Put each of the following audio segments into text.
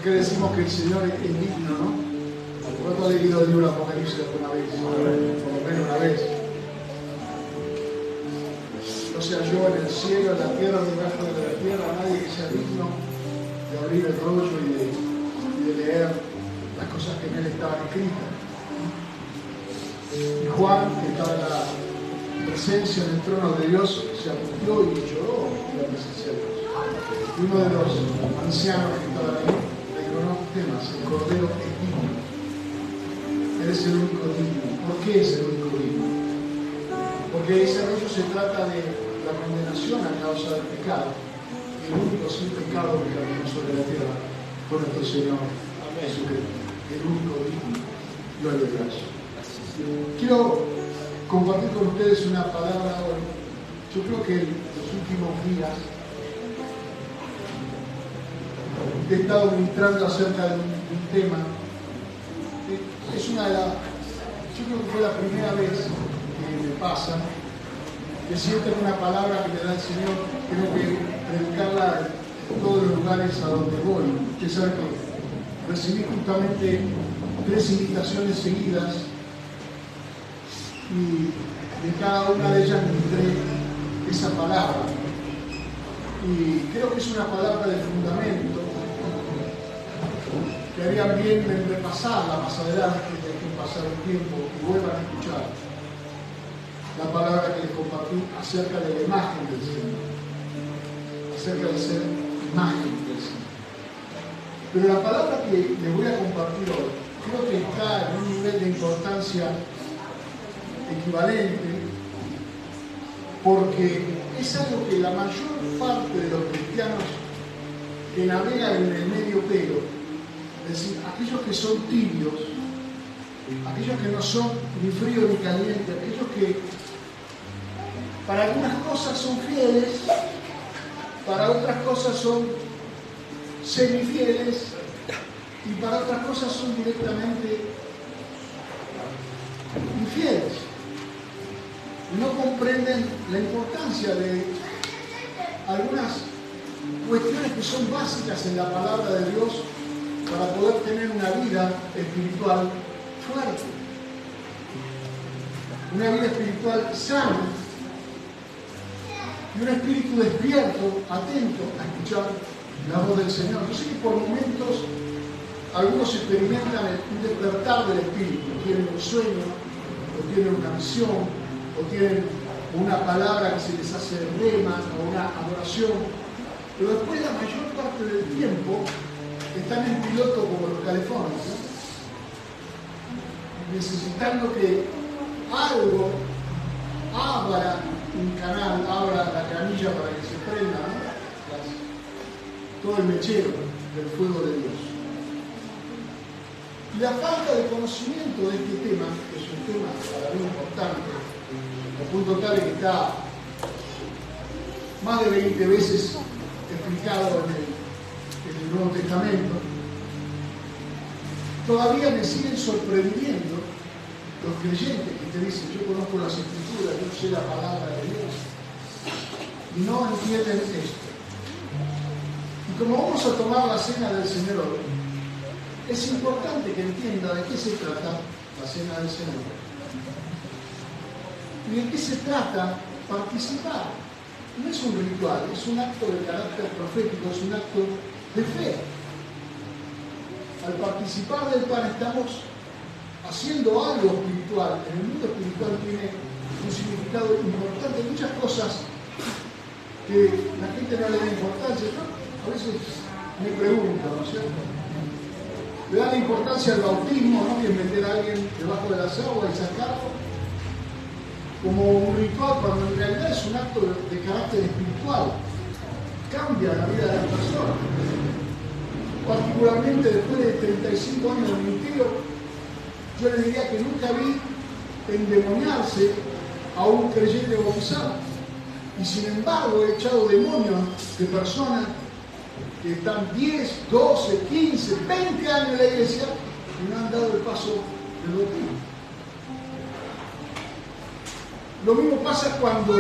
qué decimos que el Señor es digno, ¿no? ¿Cuánto ha leído el libro de Apocalipsis alguna vez? Por lo menos una vez. No se halló en el cielo, en la tierra, debajo de la tierra, nadie que sea digno de abrir el rollo y de leer las cosas que en él estaban escritas. Y Juan, que estaba en la presencia del trono de Dios, se angustió y lloró en la presencia de Dios. Y uno de los ancianos que estaban ahí le dijo: no temas, el Cordero es digno. Él es el único digno. ¿Por qué es el único digno? Porque ese rollo se trata de la condenación a causa del pecado. Y el único sin pecado que caminó sobre la tierra fue nuestro Señor Jesucristo. El único digno. Gloria a Dios. Quiero compartir con ustedes una palabra hoy. Yo creo que en los últimos días he estado ministrando acerca de un tema. Es una de las, yo creo que fue la primera vez que me pasa, que siento que una palabra que me da el Señor, tengo que predicarla en todos los lugares a donde voy. Usted sabe que recibí justamente 3 invitaciones seguidas y de cada una de ellas ministré esa palabra. Y creo que es una palabra de fundamento que harían bien en repasarla más adelante, de que pasar un tiempo y vuelvan a escuchar la palabra que les compartí acerca de la imagen del Señor, acerca de ser imagen del Señor. Pero la palabra que les voy a compartir hoy creo que está en un nivel de importancia equivalente, porque es algo que la mayor parte de los cristianos que navegan en el medio pelo, es decir, aquellos que son tibios, aquellos que no son ni frío ni caliente, aquellos que para algunas cosas son fieles, para otras cosas son semifieles y para otras cosas son directamente infieles. Y no comprenden la importancia de algunas cuestiones que son básicas en la palabra de Dios para poder tener una vida espiritual fuerte, una vida espiritual sana y un espíritu despierto, atento a escuchar la voz del Señor. Yo sé que por momentos algunos experimentan un despertar del espíritu, tienen un sueño, o tienen una visión, o tienen una palabra que se les hace rema, o una adoración, pero después la mayor parte del tiempo están en piloto como los californios, ¿no? Necesitando que algo abra un canal, abra la canilla para que se prenda, ¿no? Todo el mechero del fuego de Dios. Y la falta de conocimiento de este tema, que es un tema para mí importante, al punto tal que está más de 20 veces explicado en el Nuevo Testamento, todavía me siguen sorprendiendo los creyentes que te dicen: yo conozco las Escrituras, yo sé la palabra de Dios, y no entienden esto. Y como vamos a tomar la cena del Señor hoy, es importante que entienda de qué se trata la cena del Señor y de qué se trata participar. No es un ritual, es un acto de carácter profético, es un acto de fe. Al participar del pan estamos haciendo algo espiritual. En el mundo espiritual tiene un significado importante. Hay muchas cosas que la gente no le da importancia. Yo a veces me pregunto, ¿no es cierto? Le dan importancia al bautismo, ¿no? Que es meter a alguien debajo de las aguas y sacarlo como un ritual, cuando en realidad es un acto de carácter espiritual. Cambia la vida de la persona. Particularmente después de 35 años de ministerio, yo les diría que nunca vi endemoniarse a un creyente bautizado. Y sin embargo he echado demonios de personas que están 10, 12, 15, 20 años en la iglesia y no han dado el paso del bautismo. Lo mismo pasa cuando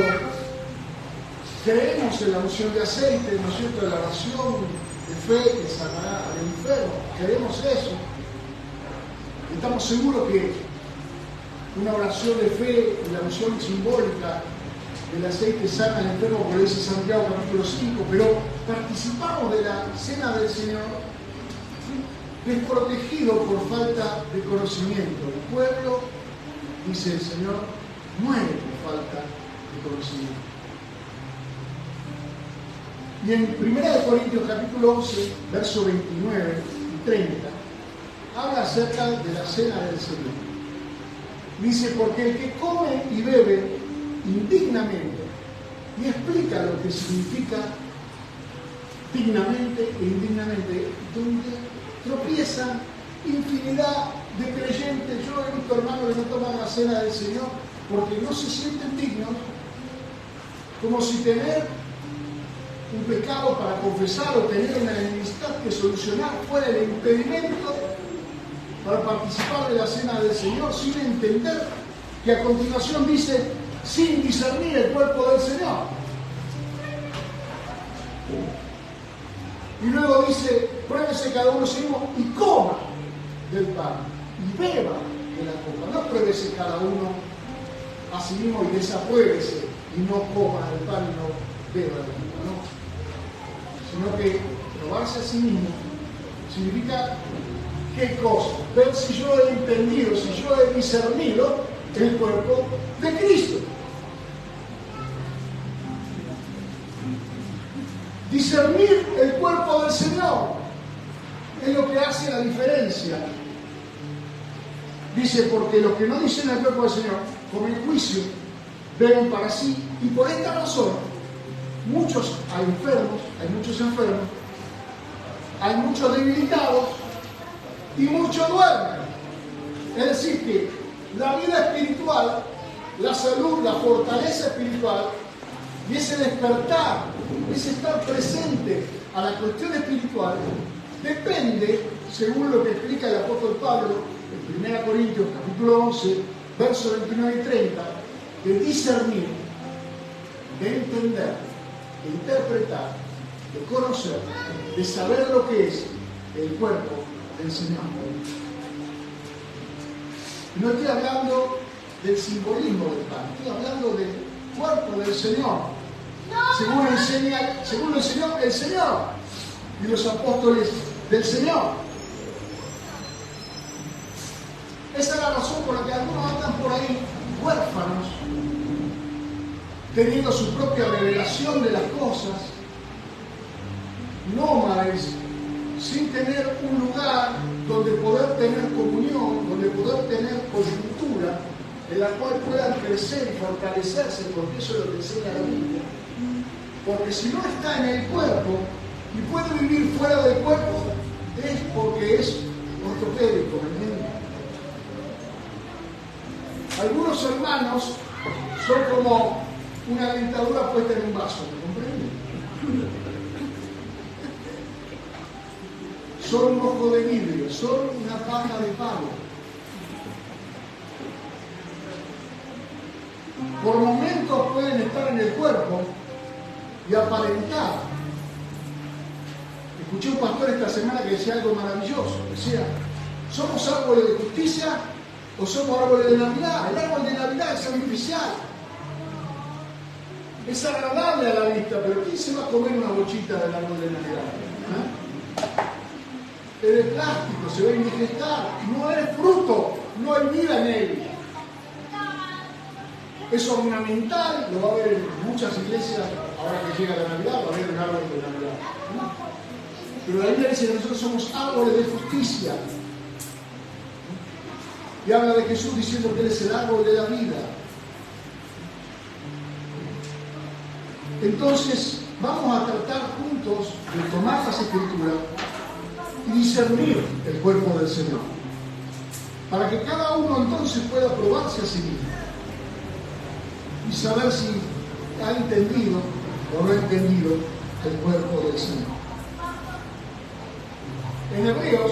creemos en la unción de aceite, ¿no es cierto?, de la oración de fe que sanará al enfermo. Queremos eso. Estamos seguros que una oración de fe y la unción simbólica del aceite sana al enfermo, como dice Santiago capítulo 5, pero participamos de la cena del Señor desprotegido por falta de conocimiento. El pueblo, dice el Señor, muere por falta de conocimiento. Y en 1 Corintios capítulo 11, verso 29 y 30, habla acerca de la cena del Señor. Dice, porque el que come y bebe indignamente, y explica lo que significa dignamente e indignamente, donde tropiezan infinidad de creyentes. Yo he visto hermanos que no toman la cena del Señor porque no se sienten dignos, como si tener un pecado para confesar o tener una enemistad que solucionar fuera el impedimento para participar de la cena del Señor, sin entender que a continuación dice, sin discernir el cuerpo del Señor. Y luego dice, pruébese cada uno sí mismo y coma del pan y beba de la copa. No pruébese cada uno a sí mismo y desapruébese y no coma del pan y no beba de la copa, no. Sino que probarse a sí mismo significa ¿qué cosa? Ver si yo he entendido, si yo he discernido el cuerpo de Cristo. Discernir el cuerpo del Señor es lo que hace la diferencia. Dice, porque los que no dicen el cuerpo del Señor, comen juicio, beben para sí, y por esta razón, hay muchos enfermos, hay muchos debilitados, y muchos duermen. Es decir, que la vida espiritual, la salud, la fortaleza espiritual y ese despertar, ese estar presente a la cuestión espiritual, depende, según lo que explica el apóstol Pablo en 1 Corintios capítulo 11, versos 29 y 30, de discernir, de entender, de interpretar, de conocer, de saber lo que es el cuerpo del Señor. No estoy hablando del simbolismo del pan, estoy hablando del cuerpo del Señor, según lo enseñó el Señor y los apóstoles del Señor. Esa es la razón por la que algunos andan por ahí huérfanos, teniendo su propia revelación de las cosas, nómades, sin tener un lugar donde poder tener comunión, donde poder tener coyuntura, en la cual puedan crecer y fortalecerse, porque eso es lo que enseña la Biblia. Porque si no está en el cuerpo y puede vivir fuera del cuerpo, es porque es ortopédico, ¿me entienden? Algunos hermanos son como una dentadura puesta en un vaso, ¿me comprenden? Son un ojo de vidrio, son una paja de palo. Por momentos pueden estar en el cuerpo y aparentar. Escuché un pastor esta semana que decía algo maravilloso. Decía, ¿somos árboles de justicia o somos árboles de Navidad? El árbol de Navidad es artificial. Es agradable a la vista, pero ¿quién se va a comer una bochita del árbol de Navidad? Es de plástico, se va a indigestar, no es fruto, no hay vida en él. Es ornamental, lo va a ver en muchas iglesias, ahora que llega la Navidad, va a haber un árbol de Navidad. Pero la Biblia dice que nosotros somos árboles de justicia. Y habla de Jesús diciendo que Él es el árbol de la vida. Entonces, vamos a tratar juntos de tomar las Escrituras y discernir el cuerpo del Señor, para que cada uno entonces pueda probarse a sí mismo y saber si ha entendido o no ha entendido el cuerpo del Señor. En Hebreos,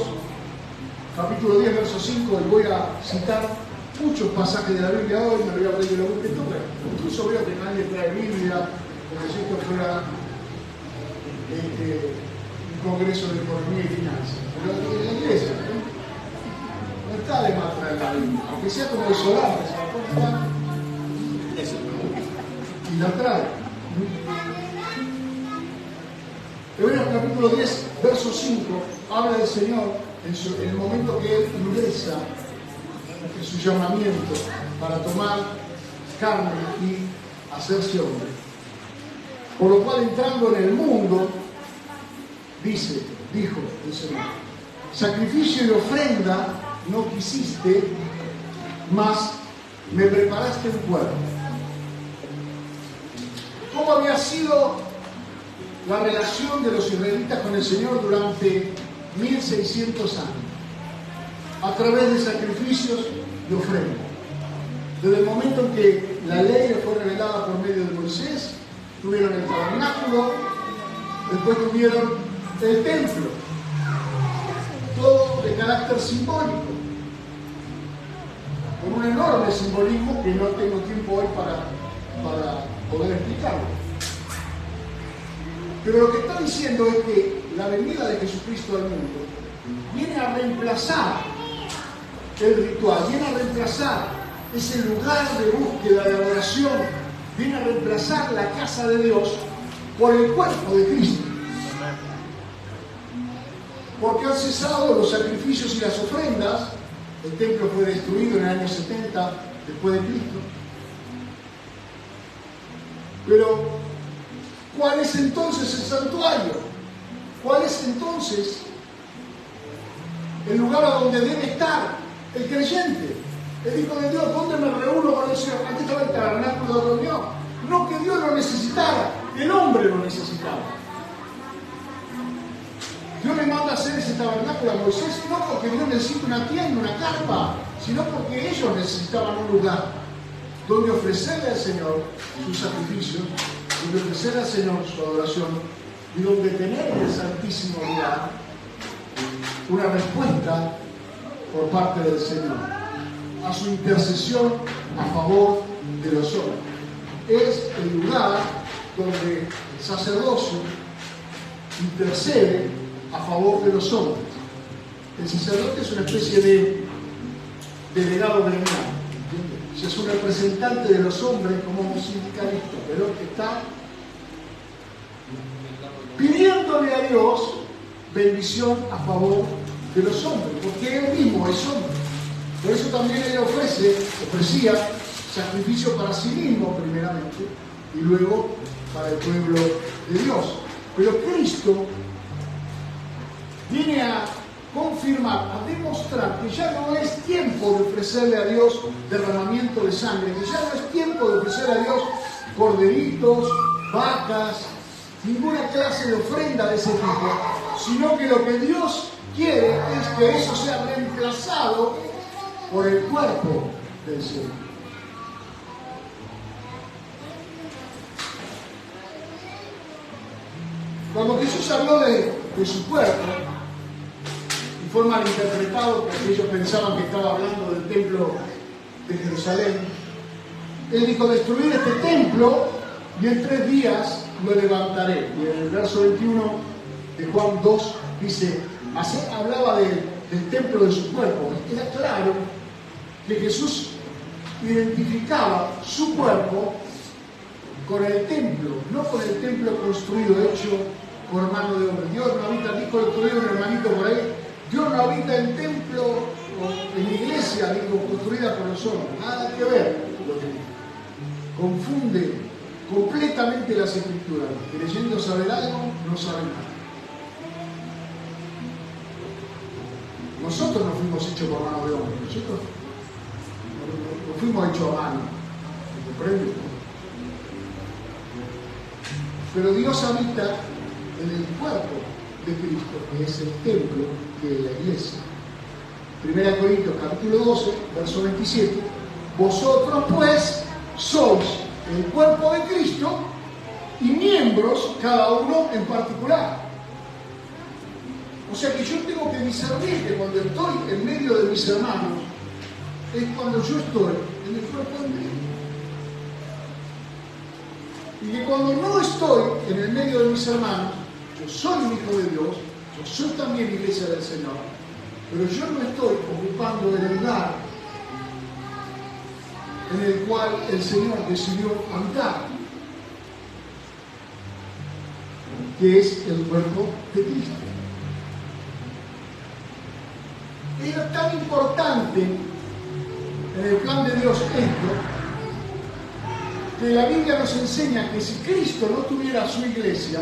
capítulo 10, verso 5, y voy a citar muchos pasajes de la Biblia hoy, me voy a abrir la boca, incluso veo que nadie trae Biblia, como si esto fuera un congreso de economía y finanzas. Pero en la iglesia, no está de más traer la Biblia, aunque sea como el solar, que se la pone y la trae. Hebreos capítulo 10, verso 5, habla del Señor en el momento que Él ingresa en su llamamiento para tomar carne y hacerse hombre. Por lo cual, entrando en el mundo, dijo el Señor: sacrificio y ofrenda no quisiste, mas me preparaste un cuerpo. ¿Cómo había sido la relación de los israelitas con el Señor durante 1600 años? A través de sacrificios y ofrendas. Desde el momento en que la ley fue revelada por medio de Moisés, tuvieron el tabernáculo, después tuvieron el templo, todo de carácter simbólico, con un enorme simbolismo que no tengo tiempo hoy para poder explicarlo. Pero lo que está diciendo es que la venida de Jesucristo al mundo viene a reemplazar el ritual, viene a reemplazar ese lugar de búsqueda, de adoración, viene a reemplazar la casa de Dios por el cuerpo de Cristo. Porque han cesado los sacrificios y las ofrendas. El templo fue destruido en el año 70 después de Cristo. Pero, ¿cuál es entonces el santuario? ¿Cuál es entonces el lugar a donde debe estar el creyente? El Hijo de Dios, ¿dónde me reúno con el Señor? Aquí estaba el tabernáculo de reunión. No que Dios lo necesitara, el hombre lo necesitaba. Dios le manda a hacer ese tabernáculo a Moisés, no porque Dios necesita una tienda, una carpa, sino porque ellos necesitaban un lugar donde ofrecerle al Señor sus sacrificios, donde ofrecerle al Señor su adoración y donde tener en el santísimo lugar una respuesta por parte del Señor a su intercesión a favor de los hombres. Es el lugar donde el sacerdocio intercede a favor de los hombres. El sacerdote es una especie de delegado gremial, es un representante de los hombres como un sindicalista, pero que está pidiéndole a Dios bendición a favor de los hombres, porque Él mismo es hombre. Por eso también Él ofrecía sacrificio para sí mismo primeramente y luego para el pueblo de Dios. Pero Cristo viene a confirmar, a demostrar que ya no es tiempo de ofrecerle a Dios derramamiento de sangre, que ya no es tiempo de ofrecer a Dios corderitos, vacas, ninguna clase de ofrenda de ese tipo, sino que lo que Dios quiere es que eso sea reemplazado por el cuerpo del Señor. Cuando Jesús habló de su cuerpo, y fue malinterpretado porque ellos pensaban que estaba hablando del templo de Jerusalén, Él dijo: destruir este templo y en 3 días lo levantaré. Y en el verso 21 de Juan 2 dice, así hablaba del templo de su cuerpo. Era claro que Jesús identificaba su cuerpo con el templo, no con el templo construido, hecho por mano de hombre. Dios no habita, dijo el otro día un hermanito por ahí, Dios no habita en templo o en iglesia, digo, construida por los hombres. Nada que ver lo que dijo. Confunde completamente las escrituras. Creyendo saber algo, no saben nada. Nosotros no fuimos hechos por mano de hombre, nosotros no fuimos hechos a mano. ¿Me comprende? Pero Dios habita en el cuerpo de Cristo, que es el templo, que es la iglesia. 1 Corintios capítulo 12, verso 27. Vosotros pues sois el cuerpo de Cristo y miembros cada uno en particular. O sea que yo tengo que discernir que cuando estoy en medio de mis hermanos es cuando yo estoy en el cuerpo de Cristo. Y que cuando no estoy en el medio de mis hermanos, yo soy un hijo de Dios, Yo soy también iglesia del Señor, pero yo no estoy ocupando el lugar en el cual el Señor decidió habitar, que es el cuerpo de Cristo. Era tan importante en el plan de Dios esto, que la Biblia nos enseña que si Cristo no tuviera su iglesia,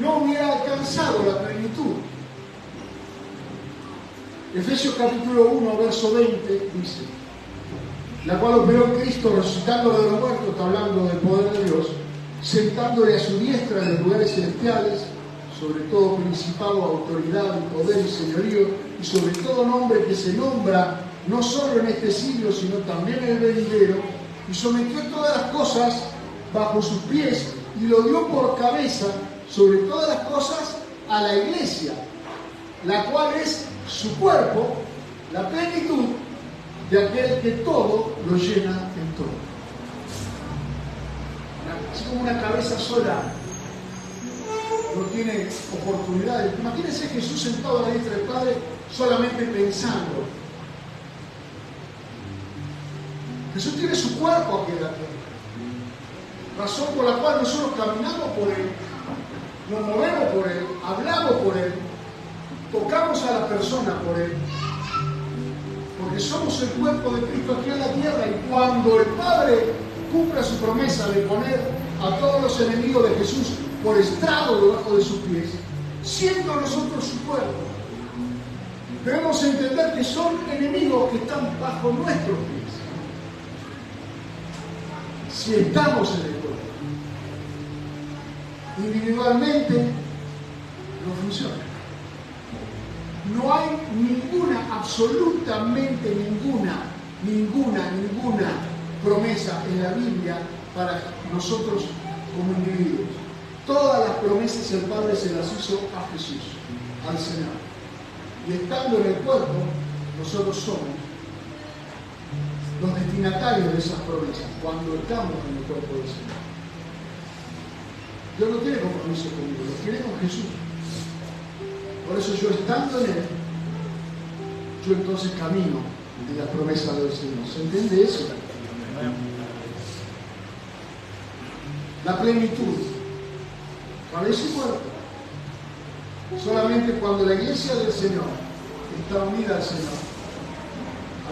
no hubiera alcanzado la plenitud. Efesios capítulo 1, verso 20 dice: la cual operó Cristo resucitándolo de los muertos, está hablando del poder de Dios, sentándole a su diestra en los lugares celestiales, sobre todo principado, autoridad, y poder y señorío, y sobre todo nombre que se nombra no solo en este siglo, sino también en el venidero, y sometió todas las cosas bajo sus pies, y lo dio por cabeza sobre todas las cosas a la iglesia, la cual es su cuerpo, la plenitud de aquel que todo lo llena en todo. Así como una cabeza sola no tiene oportunidades. Imagínense Jesús sentado a la diestra del Padre solamente pensando. Jesús tiene su cuerpo aquí en la tierra, razón por la cual nosotros caminamos por Él, nos movemos por Él, hablamos por Él, tocamos a la persona por Él, porque somos el cuerpo de Cristo aquí en la tierra. Y cuando el Padre cumpla su promesa de poner a todos los enemigos de Jesús por estrado debajo de sus pies, siendo nosotros su cuerpo, debemos entender que son enemigos que están bajo nuestros pies. Si estamos en el cuerpo, individualmente no funciona. No hay ninguna, absolutamente ninguna promesa en la Biblia para nosotros como individuos. Todas las promesas el Padre se las hizo a Jesús, al Señor. Y estando en el cuerpo, nosotros somos los destinatarios de esas promesas cuando estamos en el cuerpo del Señor. Dios no tiene compromiso conmigo, lo tiene con Jesús. Por eso yo, estando en Él, yo entonces camino en la promesa del Señor. ¿Se entiende eso? La plenitud. ¿Cuál es su cuerpo? Solamente cuando la iglesia del Señor está unida al Señor,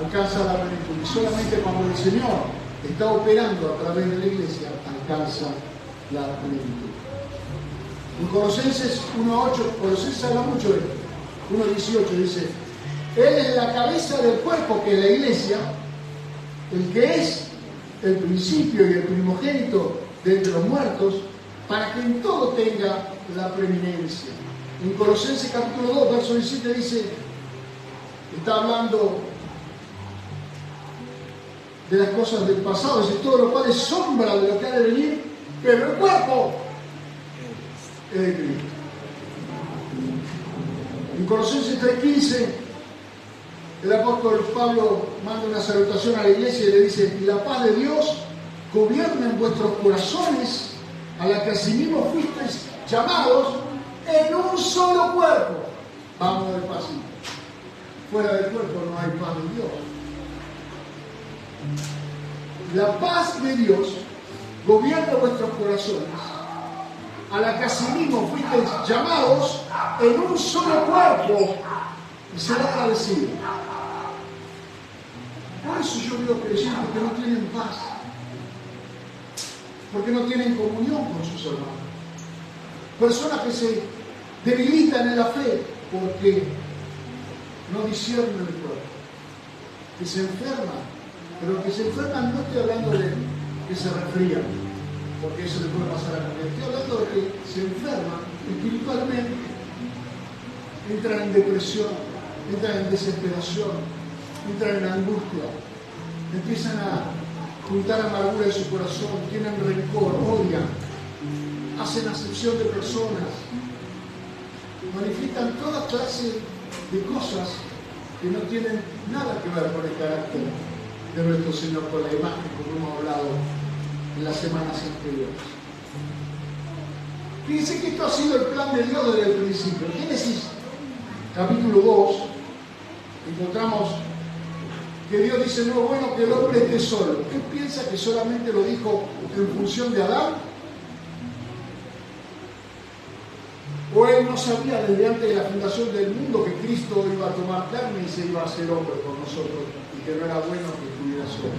alcanza la plenitud. Y solamente cuando el Señor está operando a través de la iglesia, alcanza la plenitud. En Colosenses 1.8, Colosenses habla mucho de esto. 1.18 dice: Él es la cabeza del cuerpo, que es la iglesia, el que es el principio y el primogénito de entre los muertos, para que en todo tenga la preeminencia. En Colosenses capítulo 2, verso 17 dice, está hablando de las cosas del pasado, dice: todo lo cual es sombra de lo que ha de venir, pero el cuerpo es de Cristo. En Colosenses 3.15, el apóstol Pablo manda una salutación a la iglesia y le dice: y la paz de Dios gobierna en vuestros corazones, a la que asimismo fuisteis llamados en un solo cuerpo. Vamos despacito. Fuera del cuerpo no hay paz de Dios. La paz de Dios gobierna vuestros corazones, a la que asimismo fuisteis llamados en un solo cuerpo, y será agradecido. Por eso yo veo creyentes que no tienen paz, porque no tienen comunión con sus hermanos. Personas que se debilitan en la fe porque no disciernen el cuerpo, que se enferman, pero que se enferman no estoy hablando de que se resfrían, porque eso le puede pasar a cualquiera. Estoy hablando de que se enferman espiritualmente, entran en depresión, entran en desesperación, entran en angustia, empiezan a juntar amargura en su corazón, tienen rencor, odian, hacen acepción de personas, manifiestan toda clase de cosas que no tienen nada que ver con el carácter de nuestro Señor, con la imagen, como hemos hablado en las semanas anteriores. Fíjense que esto ha sido el plan de Dios desde el principio. En Génesis capítulo 2 encontramos que Dios dice: no es bueno que el hombre esté solo. ¿Qué piensa que solamente lo dijo en función de Adán? ¿O él no sabía desde antes de la fundación del mundo que Cristo iba a tomar carne y se iba a hacer hombre por nosotros y que no era bueno que estuviera solo?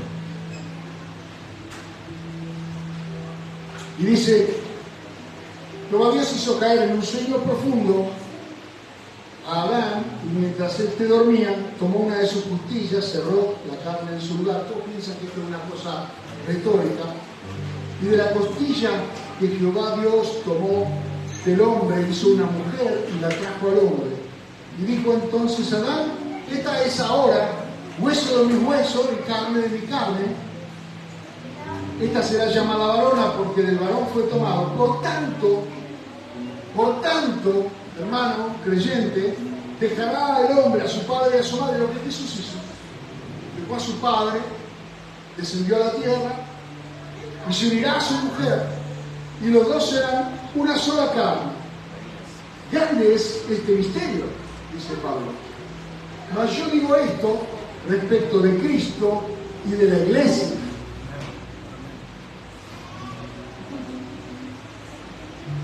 Y dice: Jehová Dios hizo caer en un sueño profundo a Adán, y mientras éste dormía, tomó una de sus costillas, cerró la carne en su lugar. Todos piensan que esto es una cosa retórica. Y de la costilla que Jehová Dios tomó del hombre, hizo una mujer y la trajo al hombre. Y dijo entonces Adán: esta es ahora hueso de mis huesos y carne de mi carne. Esta será llamada varona, porque del varón fue tomado. Por tanto, hermano creyente, dejará el hombre a su padre y a su madre, lo que Jesús hizo. Dejó a su padre, descendió a la tierra y se unirá a su mujer, y los dos serán una sola carne. Grande es este misterio, dice Pablo. Mas yo digo esto respecto de Cristo y de la iglesia.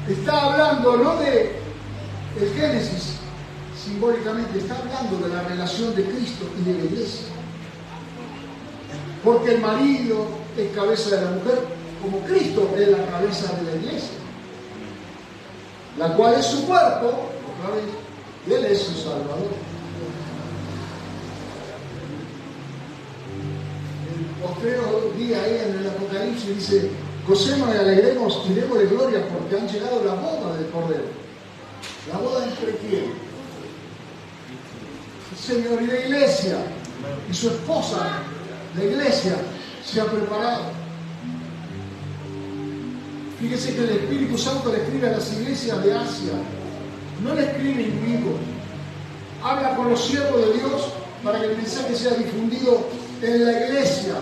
Está hablando no de el Génesis, simbólicamente está hablando de la relación de Cristo y de la iglesia. Porque el marido es cabeza de la mujer, como Cristo es la cabeza de la iglesia, la cual es su cuerpo, otra vez, y Él es su Salvador. El postrero día ahí en el Apocalipsis dice: gocemos y alegremos y démosle gloria, porque han llegado la boda del Cordero. ¿La boda entre quién? El Señor y la iglesia. Y su esposa, la iglesia, se ha preparado. Fíjese que el Espíritu Santo le escribe a las iglesias de Asia. No le escribe individuos. Habla con los siervos de Dios para que el mensaje sea difundido en la iglesia.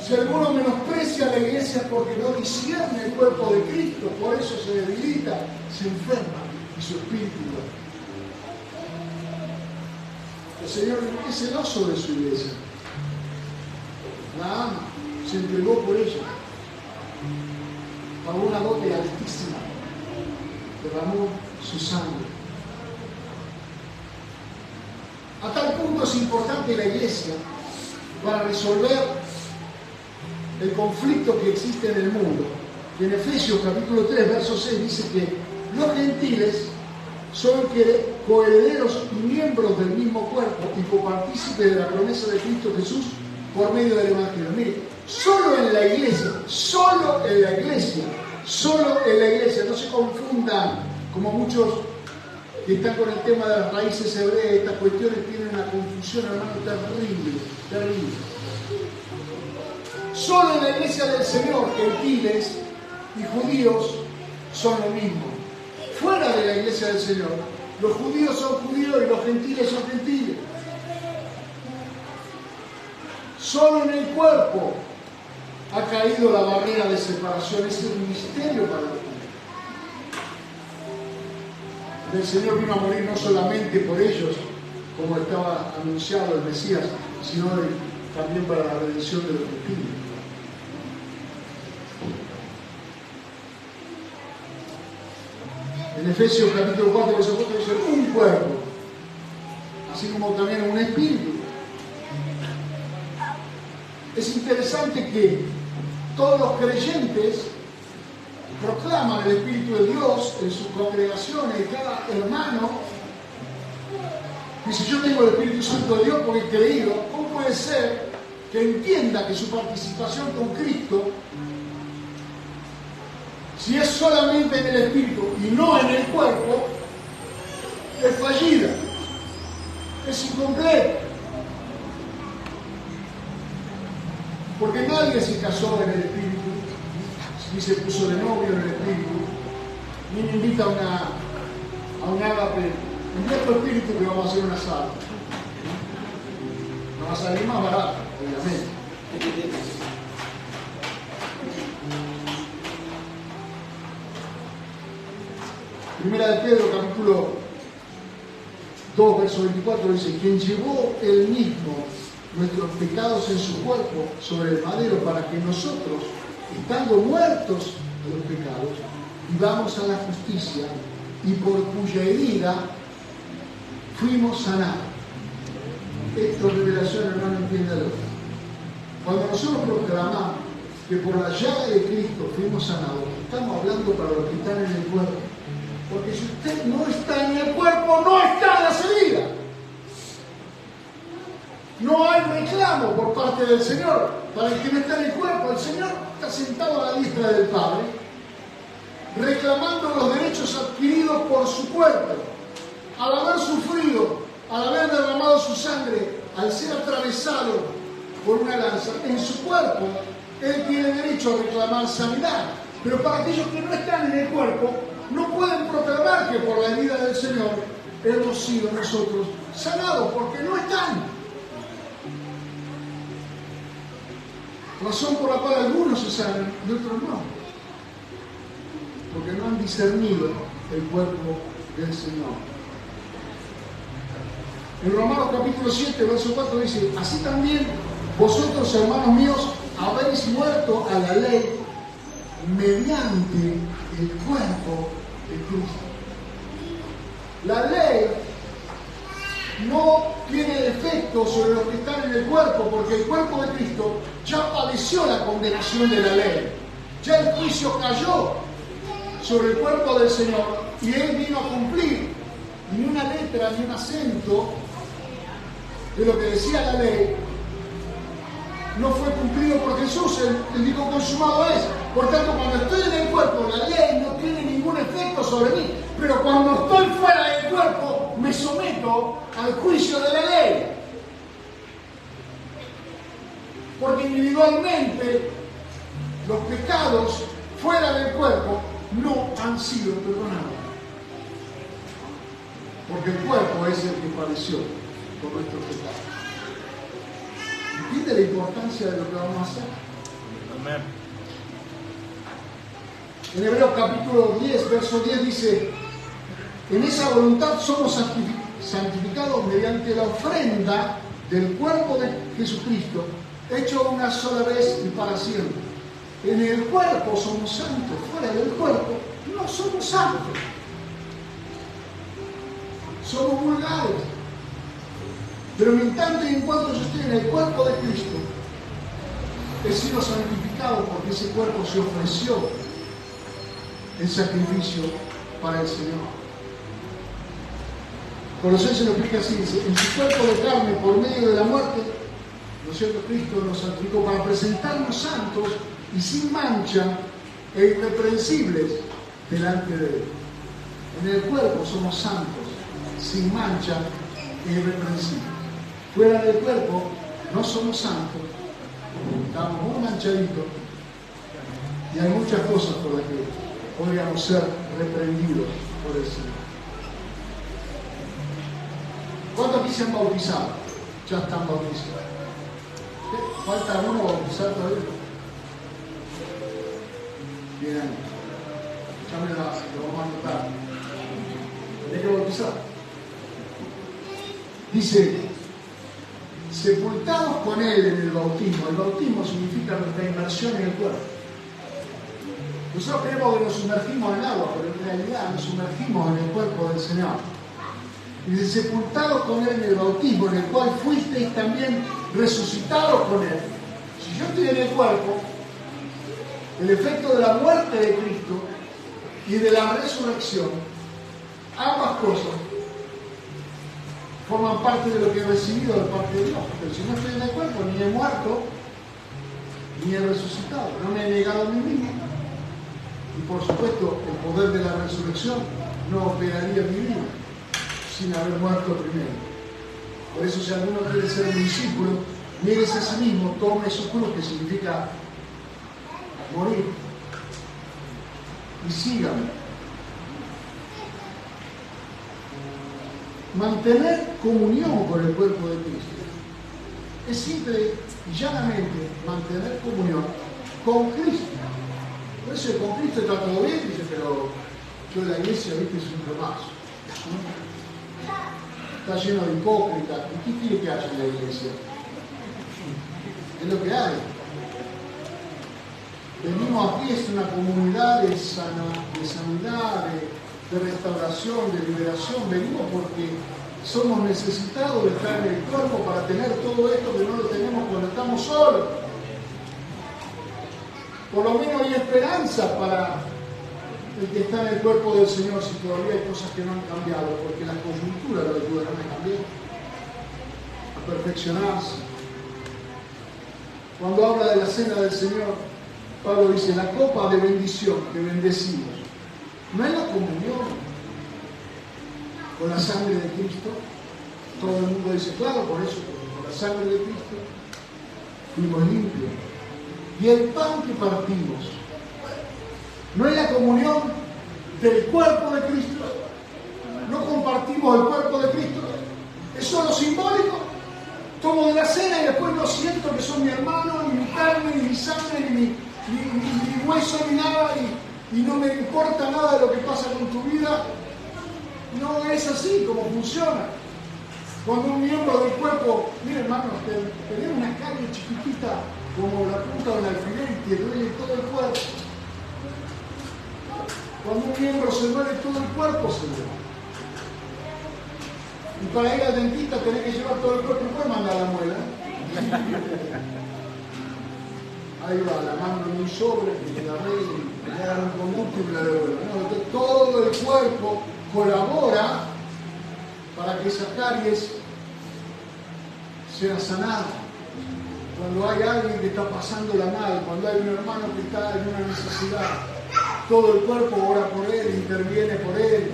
Si alguno menosprecia a la iglesia porque no discierne el cuerpo de Cristo, por eso se debilita, se enferma y su espíritu muere. El Señor es celoso de su iglesia. La ama, se entregó por ella. Pagó una dote altísima. Derramó su sangre. A tal punto es importante la iglesia para resolver el conflicto que existe en el mundo. Y en Efesios capítulo 3, verso 6 dice que los gentiles son coherederos y miembros del mismo cuerpo y copartícipes de la promesa de Cristo Jesús por medio del Evangelio. Mire, solo en la iglesia, no se confundan, como muchos que están con el tema de las raíces hebreas, estas cuestiones tienen una confusión, hermano, terrible. Solo en la iglesia del Señor, gentiles y judíos son lo mismo. Fuera de la iglesia del Señor, los judíos son judíos y los gentiles son gentiles. Solo en el cuerpo ha caído la barrera de separación. Es un misterio para los judíos. El Señor vino a morir no solamente por ellos, como estaba anunciado el Mesías, sino también para la redención de los gentiles. En Efesios capítulo 4, verso 4 dice: un cuerpo, así como también un espíritu. Es interesante que todos los creyentes proclaman el Espíritu de Dios en sus congregaciones, y cada hermano dice: yo tengo el Espíritu Santo de Dios porque he creído. ¿Cómo puede ser que entienda que su participación con Cristo, si es solamente en el Espíritu y no en el cuerpo, es fallida, es incompleta? Porque nadie se casó en el Espíritu, ni se puso de novio en el Espíritu, ni me invita a un ágape. Envía tu Espíritu que vamos a hacer un asado. No va a salir más barato, obviamente. Primera de Pedro, capítulo 2, verso 24, dice: quien llevó él mismo nuestros pecados en su cuerpo sobre el madero, para que nosotros, estando muertos a los pecados, vivamos a la justicia, y por cuya herida fuimos sanados. Esto es revelación, hermano, entiéndalo. Cuando nosotros proclamamos que por la llaga de Cristo fuimos sanados, estamos hablando para los que están en el cuerpo. Porque si usted no está en el cuerpo, no está en la salida. No hay reclamo por parte del Señor para el que no está en el cuerpo. El Señor está sentado a la diestra del Padre, reclamando los derechos adquiridos por su cuerpo. Al haber sufrido, al haber derramado su sangre, al ser atravesado por una lanza, en su cuerpo, Él tiene derecho a reclamar sanidad. Pero para aquellos que no están en el cuerpo, no pueden proclamar que por la herida del Señor hemos sido nosotros sanados, porque no están. Razón por la cual algunos se sanan y otros no. Porque no han discernido el cuerpo del Señor. En Romanos capítulo 7, verso 4 dice: así también vosotros, hermanos míos, habéis muerto a la ley mediante el cuerpo de Cristo. La ley no tiene efecto sobre los que están en el cuerpo, porque el cuerpo de Cristo ya padeció la condenación de la ley. Ya el juicio cayó sobre el cuerpo del Señor y Él vino a cumplir. Ni una letra ni un acento de lo que decía la ley no fue cumplido por Jesús. Él dijo: consumado es. Por tanto, cuando estoy en el cuerpo, la ley no tiene ningún efecto sobre mí. Pero cuando estoy fuera del cuerpo, me someto al juicio de la ley. Porque individualmente los pecados fuera del cuerpo no han sido perdonados. Porque el cuerpo es el que padeció por nuestros pecados. ¿Entiende la importancia de lo que vamos a hacer? Amén. En Hebreos capítulo 10, verso 10 dice: en esa voluntad somos santificados mediante la ofrenda del cuerpo de Jesucristo, hecho una sola vez y para siempre. En el cuerpo somos santos, fuera del cuerpo no somos santos. Somos vulgares. Pero en tanto y en cuanto yo estoy en el cuerpo de Cristo, he sido santificado, porque ese cuerpo se ofreció en sacrificio para el Señor. Colosenses lo explica así, dice: en su cuerpo de carne, por medio de la muerte, ¿no es cierto?, Cristo nos santificó para presentarnos santos y sin mancha e irreprensibles delante de Él. En el cuerpo somos santos, sin mancha e irreprensibles. Fuera del cuerpo no somos santos, estamos muy manchaditos y hay muchas cosas por las que podríamos ser reprendidos por el Señor. ¿Cuántos aquí se han bautizado? Ya están bautizados. ¿Falta uno bautizar todavía? Bien, ya me lo vamos a anotar. Hay que bautizar. Dice: sepultados con Él en el bautismo. El bautismo significa nuestra inmersión en el cuerpo. Nosotros creemos que nos sumergimos en el agua, pero en realidad nos sumergimos en el cuerpo del Señor. Y dice: sepultados con Él en el bautismo, en el cual fuisteis también resucitados con Él. Si yo estoy en el cuerpo, el efecto de la muerte de Cristo y de la resurrección, ambas cosas forman parte de lo que he recibido de parte de Dios. Pero si no estoy en el cuerpo, ni he muerto, ni he resucitado. No me he negado a mí mismo. Y por supuesto, el poder de la resurrección no operaría en mi vida sin haber muerto primero. Por eso, si alguno quiere ser un discípulo, niéguese a sí mismo, tome su cruz, que significa morir, y sígame. Mantener comunión con el cuerpo de Cristo es simple y llanamente mantener comunión con Cristo. Por eso con Cristo está todo bien, dice: pero Yo de la iglesia, viste, es un romazo. Está lleno de hipócritas. ¿Y qué quiere que haya en la iglesia? Es lo que hay. Venimos aquí, es una comunidad de sanidad, de restauración, de liberación. Venimos porque somos necesitados de estar en el cuerpo para tener todo esto que no lo tenemos cuando estamos solos. Por lo menos hay esperanza para el que está en el cuerpo del Señor, si todavía hay cosas que no han cambiado, porque las coyunturas lo ayudarán a cambiar, a perfeccionarse. Cuando habla de la cena del Señor, Pablo dice, la copa de bendición que bendecimos, no es la comunión con la sangre de Cristo. Todo el mundo dice, claro, por eso, con la sangre de Cristo fuimos limpios. Y el pan que partimos, no es la comunión del cuerpo de Cristo. No compartimos el cuerpo de Cristo. Es solo simbólico. Tomo de la cena y después no siento que son mi hermano, ni mi carne, ni mi sangre, ni mi hueso, ni nada, y no me importa nada de lo que pasa con tu vida. No es así como funciona. Cuando un miembro del cuerpo, mira hermano, tener una carne chiquitita como la punta de un alfiler y te duele todo el cuerpo. Cuando un miembro se duele, todo el cuerpo se duele. Y para ir al dentista tenés que llevar todo el cuerpo y puedes mandar la muela. Ahí va, la mando en un sobre, que la arregle, le hagan un conducto y me la devuelven. No, todo el cuerpo colabora para que esa caries sea sanada. Cuando hay alguien que está pasándola mal, cuando hay un hermano que está en una necesidad, todo el cuerpo ora por él, interviene por él.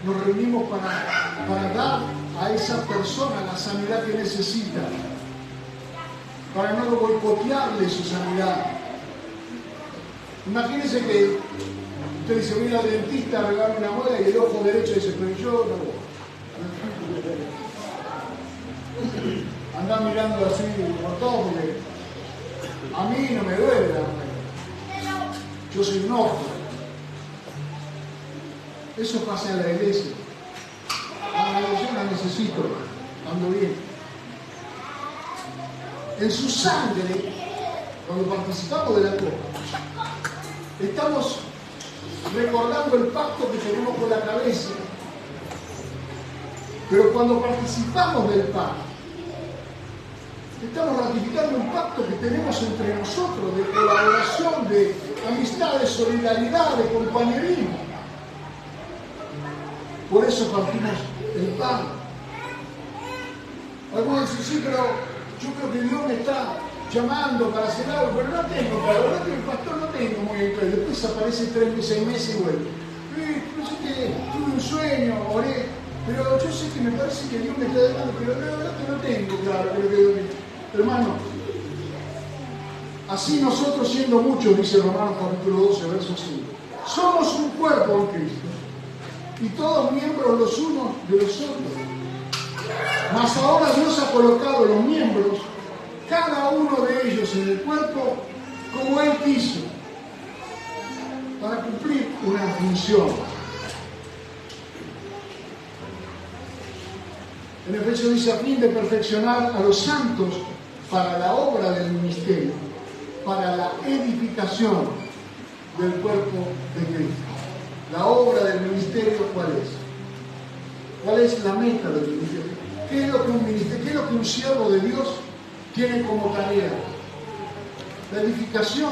Nos reunimos para dar a esa persona la sanidad que necesita, para no boicotearle su sanidad. Imagínense que usted dice, voy al dentista a arreglar una muela y el ojo derecho dice, pero yo no voy. Andá mirando así por todo, porque a mí no me duele la muela. Yo soy un ojo. Eso pasa en la iglesia. Yo la necesito, ando bien. En su sangre, cuando participamos de la copa, estamos recordando el pacto que tenemos con la cabeza. Pero cuando participamos del pan, estamos ratificando un pacto que tenemos entre nosotros, de colaboración, de amistad, de solidaridad, de compañerismo. Por eso partimos el pan. Algunos dicen, sí, pero yo creo que Dios me está llamando para hacer algo, pero no tengo, el pastor no tengo muy bien claro. Después aparece 6 meses y vuelve. No sé que tuve un sueño, oré, pero yo sé que me parece que Dios me está dando, pero la verdad que no tengo claro que Dios me... Hermano, así nosotros siendo muchos, dice Romanos capítulo 12, verso 5, somos un cuerpo en Cristo y todos miembros los unos de los otros. Mas ahora Dios ha colocado los miembros, cada uno de ellos en el cuerpo, como Él quiso, para cumplir una función. En Efesios dice, a fin de perfeccionar a los santos para la obra del ministerio, para la edificación del cuerpo de Cristo. La obra del ministerio, ¿cuál es? ¿Cuál es la meta del ministerio? ¿Qué es lo que un ministerio, qué es lo que un siervo de Dios tiene como tarea? La edificación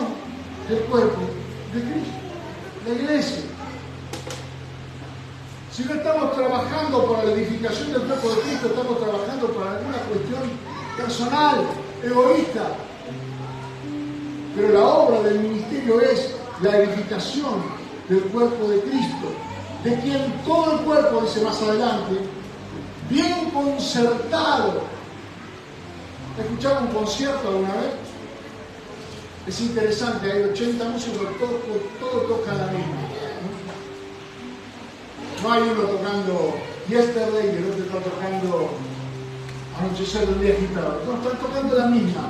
del cuerpo de Cristo, la iglesia. Si no estamos trabajando para la edificación del cuerpo de Cristo, estamos trabajando para alguna cuestión personal, egoísta. Pero la obra del ministerio es la edificación del cuerpo de Cristo, de quien todo el cuerpo, dice más adelante, bien concertado. ¿Has escuchado un concierto alguna vez? Es interesante, hay 80 músicos, todo toca la misma. No hay uno tocando Yesterday y el otro está tocando Anochecer del día agitado. No, están tocando la misma.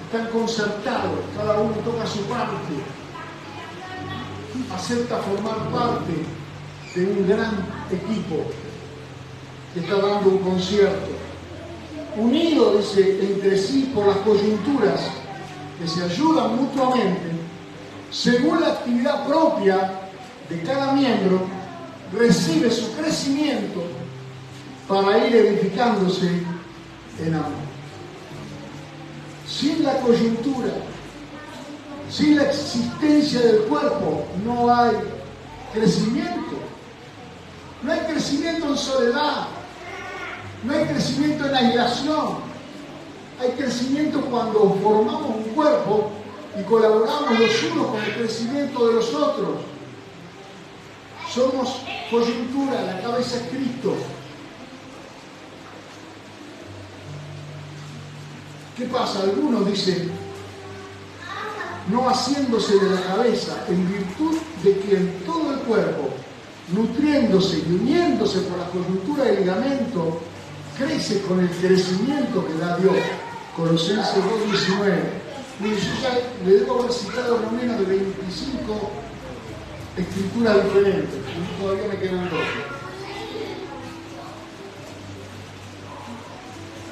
Están concertados, cada uno toca su parte. acepta formar parte de un gran equipo que está dando un concierto, unido, dice, entre sí por las coyunturas que se ayudan mutuamente, según la actividad propia de cada miembro, recibe su crecimiento para ir edificándose en amor. Sin la coyuntura, sin la existencia del cuerpo, no hay crecimiento. No hay crecimiento en soledad, no hay crecimiento en aislación. Hay crecimiento cuando formamos un cuerpo y colaboramos los unos con el crecimiento de los otros. Somos coyuntura, la cabeza es Cristo. ¿Qué pasa? Algunos dicen, no haciéndose de la cabeza, en virtud de que en todo el cuerpo, nutriéndose y uniéndose por la coyuntura del ligamento, crece con el crecimiento que da Dios. Colosenses 2:19. Mire, yo ya le debo haber citado no menos de 25 escrituras diferentes, y todavía me quedan 12.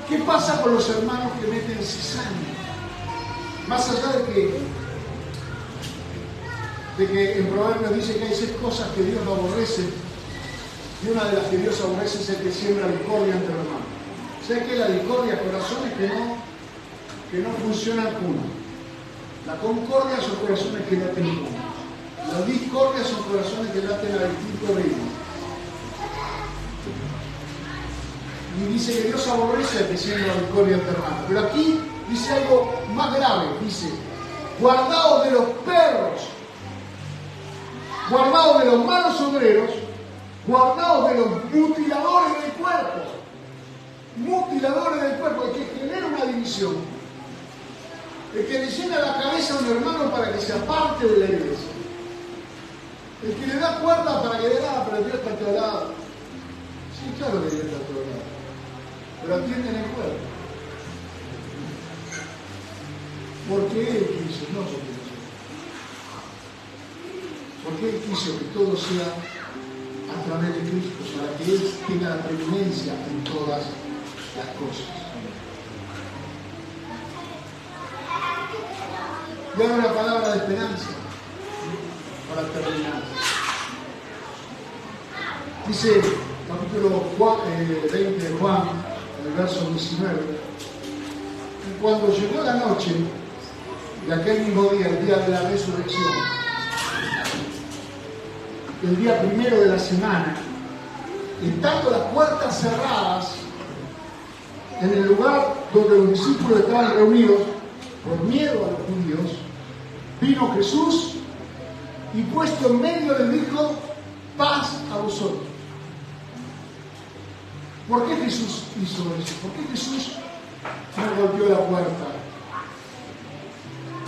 ¿Qué pasa con los hermanos que meten cizaña? Más allá de que en Proverbios dice que hay 6 cosas que Dios no aborrece, y una de las que Dios aborrece es el que siembra discordia entre hermanos. ¿Sabes qué? La discordia, corazones que no funcionan juntos. La concordia son corazones que laten juntos. La discordia son corazones que laten a distinto ritmo. Y dice que Dios aborrece al que siembra discordia entre hermanos. Pero aquí dice algo más grave. Dice, guardaos de los perros, guardaos de los malos obreros, guardaos de los mutiladores del cuerpo. Mutiladores del cuerpo, el que genera una división. El que le llena la cabeza a un hermano para que se aparte de la iglesia. El que le da cuerda para que le da, pero Dios está a todo lado. Sí, claro que Dios está a todo lado. Pero atienden el cuerpo. Porque Él quiso, no porque nosotros. Porque Él quiso que todo sea a través de Cristo, para que Él tenga la preeminencia en todas las cosas. Y ahora una palabra de esperanza para terminar. Dice capítulo 20 de Juan, en el verso 19, y cuando llegó la noche de aquel mismo día, el día de la resurrección, el día primero de la semana, estando las puertas cerradas en el lugar donde los discípulos estaban reunidos por miedo a los judíos, vino Jesús y puesto en medio les dijo, paz a vosotros. ¿Por qué Jesús hizo eso? ¿Por qué Jesús no golpeó la puerta?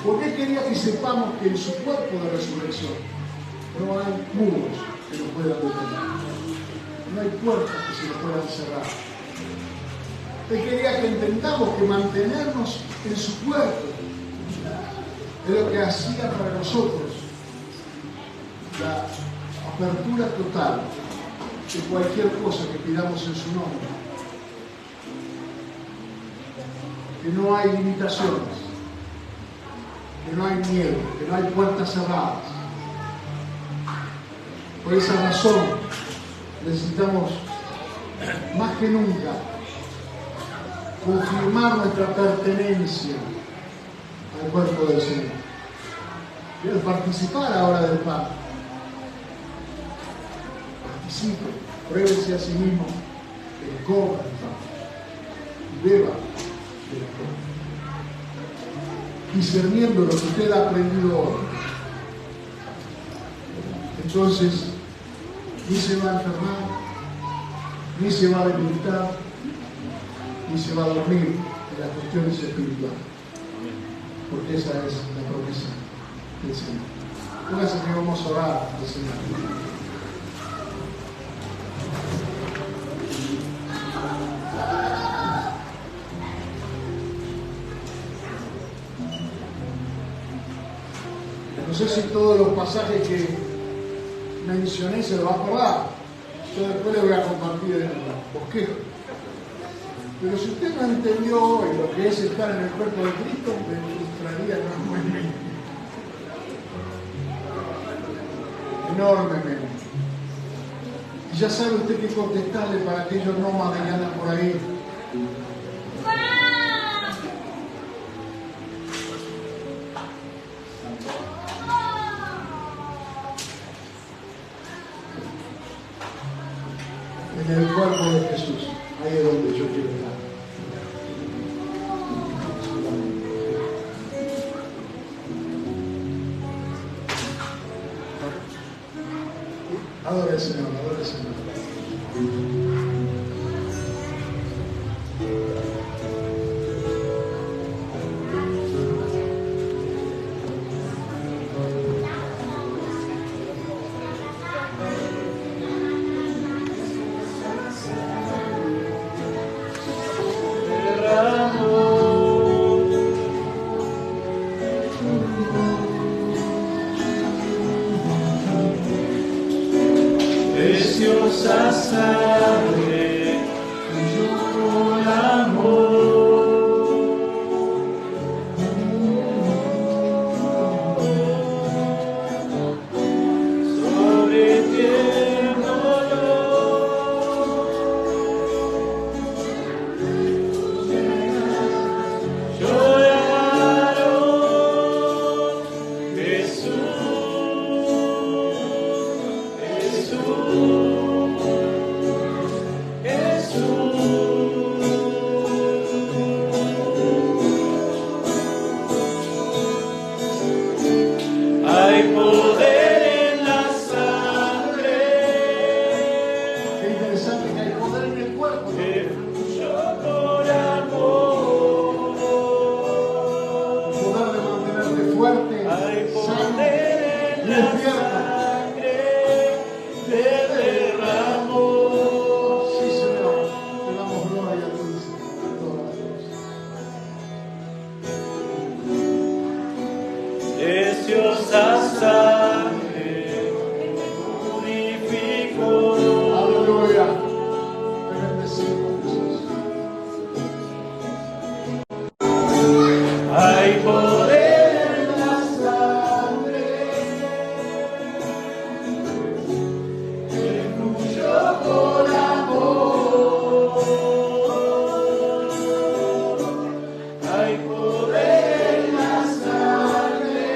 ¿Por qué quería que sepamos que en su cuerpo de resurrección no hay muros que lo puedan detener? No hay puertas que se lo puedan cerrar. Él quería que entendamos que mantenernos en su cuerpo es lo que hacía para nosotros la apertura total de cualquier cosa que pidamos en su nombre. Que no hay limitaciones, que no hay miedo, que no hay puertas cerradas. Por esa razón necesitamos más que nunca confirmar nuestra pertenencia al cuerpo del Señor. Y al participar ahora del pan, participe, pruébese a sí mismo, que coma el pan y beba del pan, discerniendo lo que usted ha aprendido hoy. Entonces, ni se va a enfermar, ni se va a debilitar, ni se va a dormir en las cuestiones espirituales. Porque esa es la promesa del Señor. Póngase que vamos a orar al Señor. No sé si todos los pasajes que mencioné se lo va a acordar. Yo después le voy a compartir el bosquejo. Pero si usted no entendió hoy lo que es estar en el cuerpo de Cristo, me frustraría enormemente. Y ya sabe usted qué contestarle para aquellos nómadas que andan por ahí. En el cuerpo de Jesús, ahí es donde yo quiero estar. Adore al Señor, adore al Señor. Preciosa sangre, tuyo amor. Sobre tierno lloraron, Jesús. Hay poder en la sangre. Qué interesante que hay poder en el cuerpo. Que fluyó por amor. Poder de mantenerte fuerte, Hay sano poder y en la despierto. sangre que derramó. Sí, Señor, te damos gloria a ti, Señor, todas las cosas. Preciosa sangre purificó. Aleluya. Te bendecimos, Jesús. Hay poder en la sangre que fluyó por amor. Hay poder en la sangre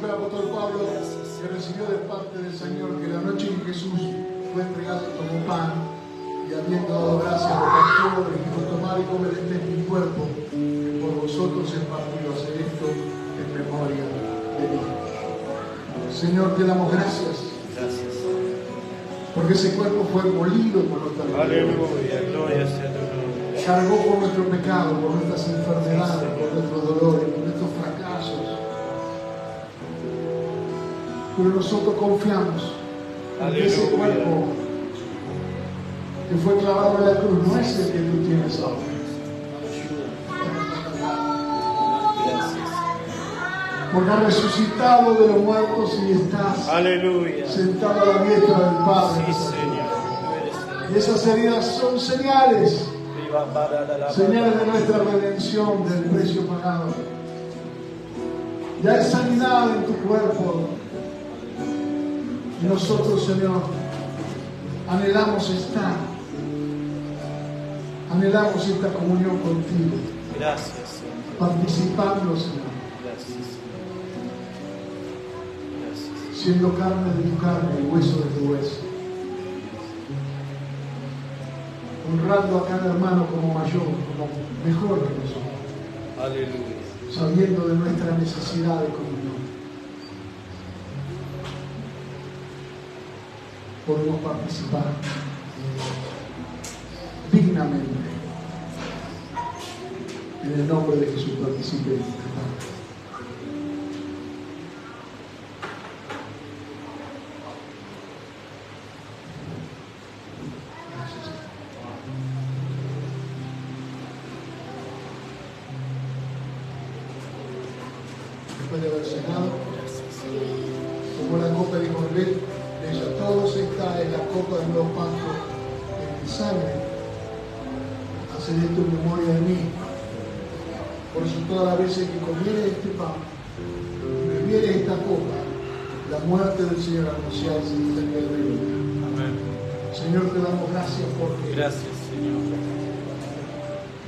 fue el apóstol Pablo que recibió de parte del Señor que la noche en que Jesús fue entregado como pan y habiendo dado gracias a los pastores, dijo: tomad y comed, este es mi cuerpo, que por vosotros es partido, hacer esto en memoria de mí. Señor, te damos gracias. Gracias. Porque ese cuerpo fue molido por nuestra vida. Aleluya, gloria sea tu nombre. Cargó por nuestro pecado, por nuestras enfermedades, por nuestros dolores, por nuestros fracasos. Pero nosotros confiamos en que ese cuerpo que fue clavado en la cruz no es el que tú tienes ahora. Gracias. Porque has resucitado de los muertos y estás Aleluya. sentado a la diestra del Padre. Sí, Señor. Y esas heridas son señales. Señales de nuestra redención, del precio pagado. Ya hay sanidad en tu cuerpo. Y nosotros, Señor, anhelamos esta comunión contigo. Gracias, Señor. Participando, Señor. Gracias. Gracias. Siendo carne de tu carne y hueso de tu hueso. Honrando a cada hermano como mayor, como mejor que nosotros. Aleluya. Sabiendo de nuestra necesidad de comunión. Podemos participar dignamente. En el nombre de Jesús participe en este pan. Después de haber cenado, tomó la copa y dijo: bebed de ella todos, esta es la copa del nuevo pacto en mi sangre. Haced esto en memoria de mí. Por eso todas las veces que comieres este pan y bebieres esta copa, la muerte del Señor anunciada se dice en el reino. Amén. Señor, te damos gracias Gracias, Señor.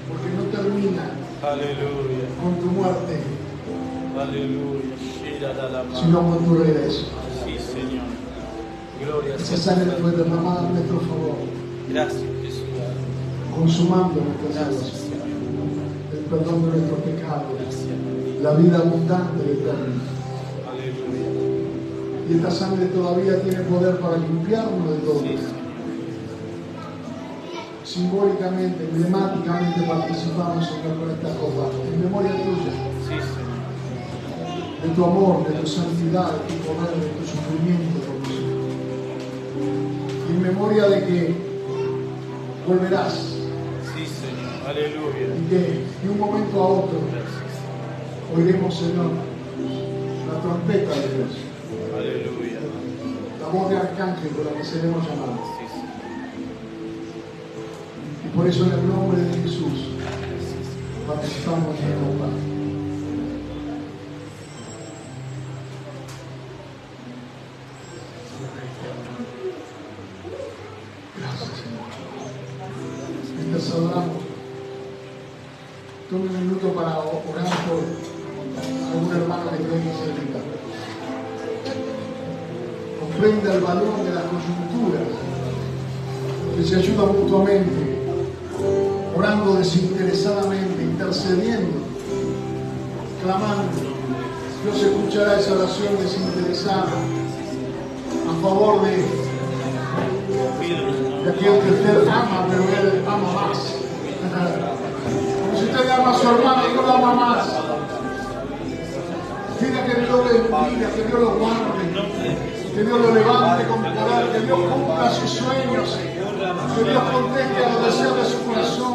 porque no termina Aleluya. con tu muerte, Aleluya. sino con tu regreso. Sí, Señor. Gloria Esa sea sangre tu fue nombre. derramada en nuestro favor, Gracias, Jesús. consumando nuestra Gracias, salvación, Señor. el perdón de nuestros pecados, Gracias. la vida abundante y eterna. Aleluya. Y esta sangre todavía tiene poder para limpiarnos de todo. Sí, Señor. Simbólicamente, emblemáticamente participamos, Señor, con esta copa, en memoria tuya, Sí, Señor. de tu amor, de tu santidad, de tu poder, de tu sufrimiento por nosotros. Y en memoria de que volverás Sí, Señor. Aleluya. y que de un momento a otro Gracias. oiremos, Señor, la trompeta de Dios, Aleluya. la voz de arcángel por la que seremos llamados. Sí, Señor. Y por eso en el nombre de Jesús participamos en el pan. Gracias, Señor. Mientras adoramos, tome un minuto para orar por algún hermano que esté cerca. Comprenda el valor de las coyunturas, que se ayudan mutuamente, orando desinteresadamente, intercediendo, clamando. Dios escuchará esa oración desinteresada a favor de aquel que usted ama, pero él ama más. Si usted ama a su hermano, Dios lo ama más. Pida que Dios le bendiga, que Dios lo guarde, que Dios lo levante con poder, que Dios cumpla sus sueños, que Dios conteste a los deseos de su corazón,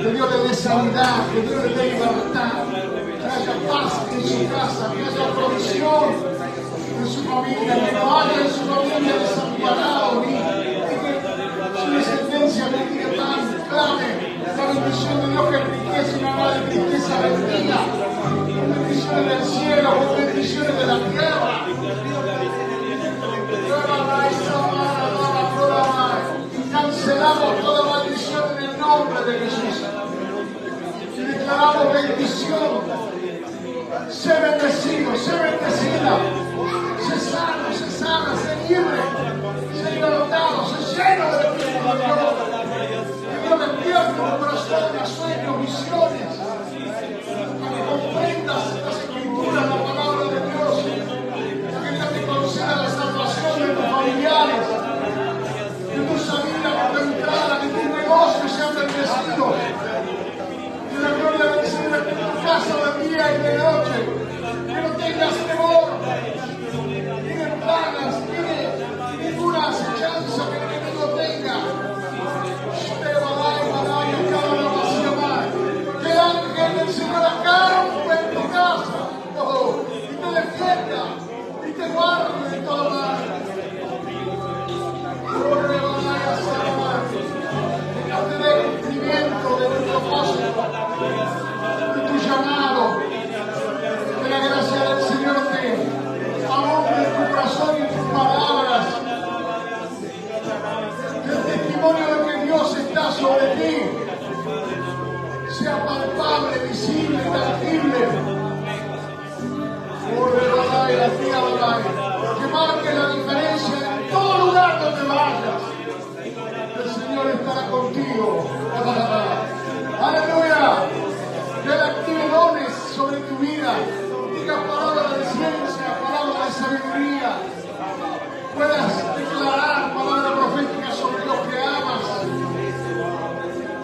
que Dios le dé sanidad, que Dios le dé libertad, que haya paz en su casa, que haya provisión en su familia, que no haya en su familia desamparado, ni que su descendencia no diga tan clave la bendición de Dios que enriquece y no habrá de tristeza vendida, bendiciones del cielo, bendiciones de la tierra. Cancelamos toda maldición en el nombre de Jesús y declaramos bendición. Sé bendecido, sé bendecida. proteja y te guarde de todo mal. Que no te dé cumplimiento de tu propósito, de tu llamado. Que la gracia del Señor te ahonde en tu corazón y en tus palabras. Que el testimonio de que Dios está sobre ti sea palpable, visible, tangible. Que marque la diferencia en todo lugar donde vayas. El Señor estará contigo. Aleluya. Que Él active dones sobre tu vida. Diga palabras de ciencia, palabras de sabiduría. Puedas declarar palabras proféticas sobre los que amas.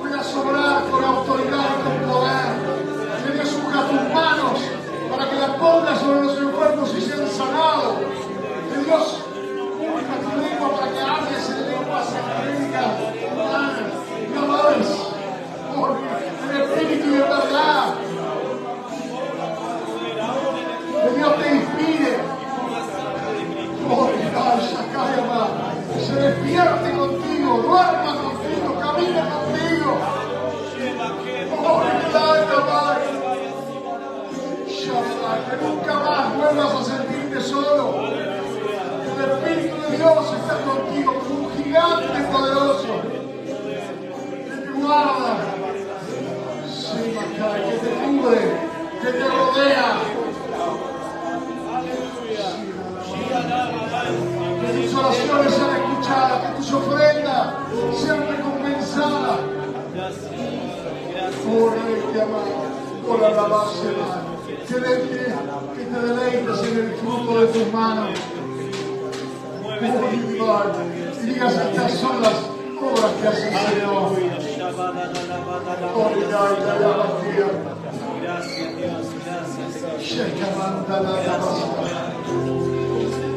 Puedas obrar con autoridad y con poder. Que Dios unja tus manos para que las pongas sobre los enfermos y sean sanados. Que Dios unja tu lengua para que hables en lenguas angélicas, humanas, y amores, en espíritu y en verdad. Que Dios te inspire. Se despierte contigo, duerma contigo, camina contigo. Que nunca más vuelvas a sentirte solo. El Espíritu de Dios está contigo como un gigante poderoso que te guarda, que te cubre, que te rodea. Que tus oraciones sean escuchadas, que tus ofrendas sean recompensadas. Te amamos, por la base, que te deleites en el fruto de tus manos. Y digas, estas son las obras que hace el Señor.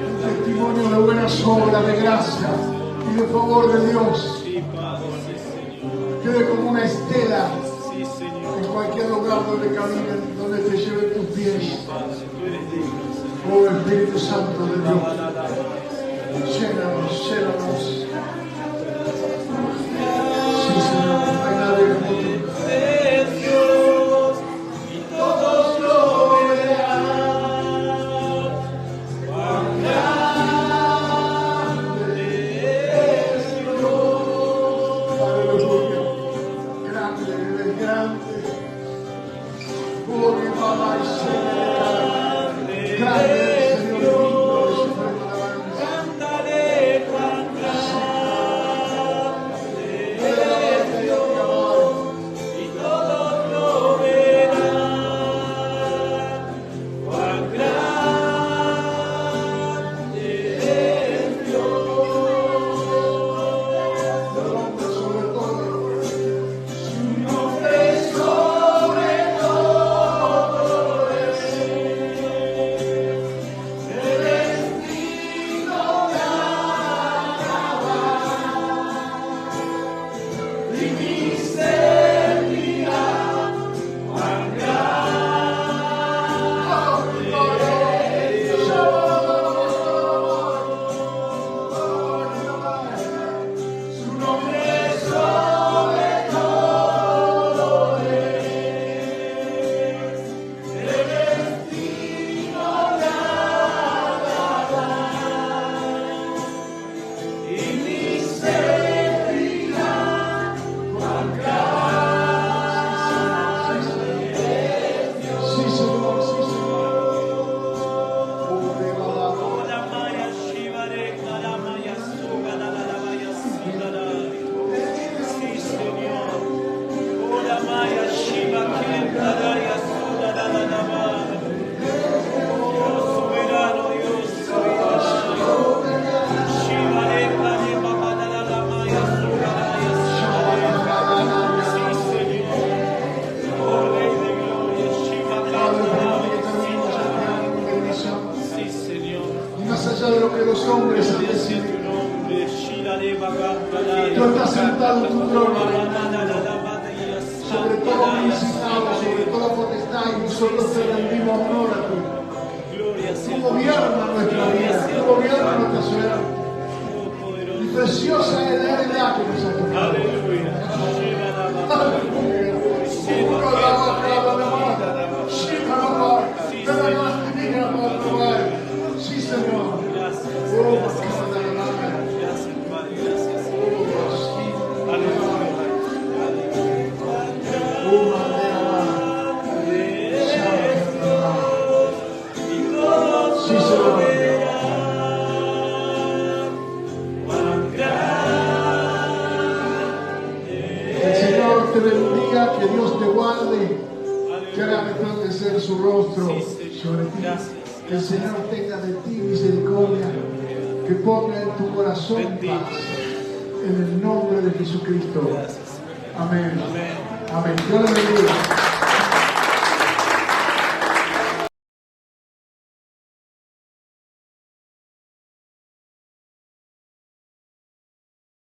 Un testimonio de buenas obras, de gracia y de favor de Dios. Quede como una estela en cualquier lugar donde caminen, donde te lleven tus pies. Oh Espíritu Santo de Dios, llénanos, llénanos. Sí, Señor, no hay nadie como tú. Y todos lo verán. Cuán grande es Dios. Aleluya. Grande, eres grande. Oh, mi mamá y Señor. Grande es el Señor, digno de suprema alabanza. Cántale cuán grande es Dios. Y todos lo verán. Cuán grande es Dios. Sobre todo. Su nombre sobre todo es. Eres digno de alabar. Y miseria, cuán grande es su nombre sobre todo es. Eres digno de alabar. Y miseria, cuán grande es Dios. Sí, Señor, sí, Señor. Oh, de verdad. La maya shivare, la maya suga, la maya sudara. Sí, Señor. Oh, la maya shiva, kenda, la sudara, la maya. Dios soberano, Dios soberano. Shivare, la maya, la maya sudara, sí, Señor. Oh, Rey de gloria, shiva, Padre, kenda, que terminemos el tiempo de bendición. sí, Señor. Y más allá de lo que los hombres han Bendito sea decidido, tu nombre, Shira de tú estás sentado en tu trono, reinando sobre todo principado, sobre toda potestad, y nosotros te rendimos honor a ti. Gloria Tú gobiernas nuestra vida, tú gobiernas nuestra suerte. Y preciosa es la heredad que nos ha tocado. Aleluya. Sí, Señor. Gracias. Oh, Gracias, Padre. Gracias. Aleluya. Sí, Señor. El Señor te bendiga, que Dios te guarde, que haga resplandecer su rostro sobre ti. Que el Señor tenga de ti misericordia, que ponga en tu corazón paz. En el nombre de Jesucristo. Amén. Amén. Dios le bendiga.